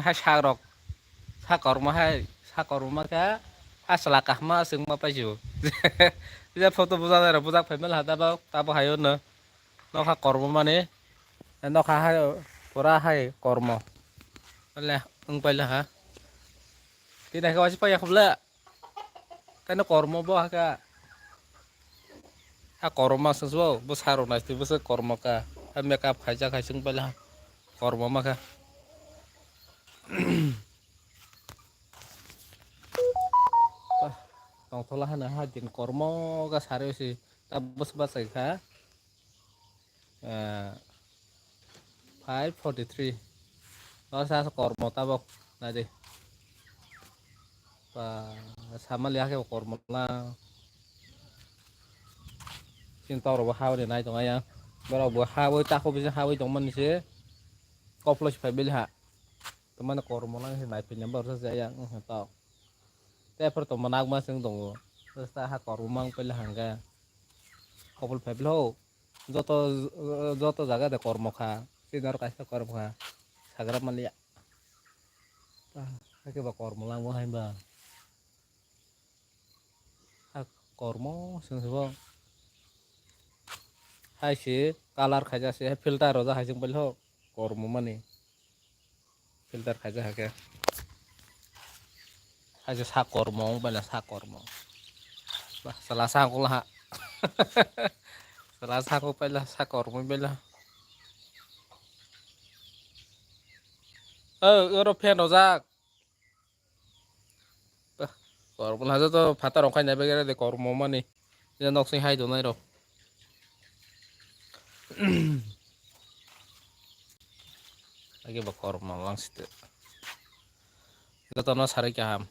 hai sa korma hai sa korma ka selakah ma sing ma pa ju bây photo buza ra buza phải mới là ta bao hay nữa nó khá korma mà nè nó khá hay pura hay korma là phải là hả cái này có phải không lẽ cái nó korma bao ka korma sesuatu bos haru nasi bos korma ka make up khai sing phải là korma mà ka tong thola hana hajin kormo ka sare si tabos basai ka 543 nó sa kormo tabok nadi pa sama lihat ke kormo la sin tàu rồi hao để này tong ayang baru buat hao tak ko bisa hao tong man si koplos phải bil ha teman kormo lang si nai pinyam baru sa ayang tao te per tong manag ma sing tong sa ha kormo mang pel hangga kopol phải bil ho যত জায়গাতে কর্ম খা সিনার কাছে কর্ম খা সাগরা মালিয়া কিবা কর্ম লাগবো হাইবা কর্ম সিংসব হাইছে কালার খাইজাছে ফিল্টার রজা হাইজং বলহ কর্ম মানে ফিল্টার খাইজা হাকে হাইছে সা কর্ম বলে সা কর্ম salah sangkul ha salah sangkul pala sa kormo bela European rozak kormo haja to phata rong khai nai begere de kormo mani je nok sing hai do nai ro lagi ba kormo lang site to no sare kya ham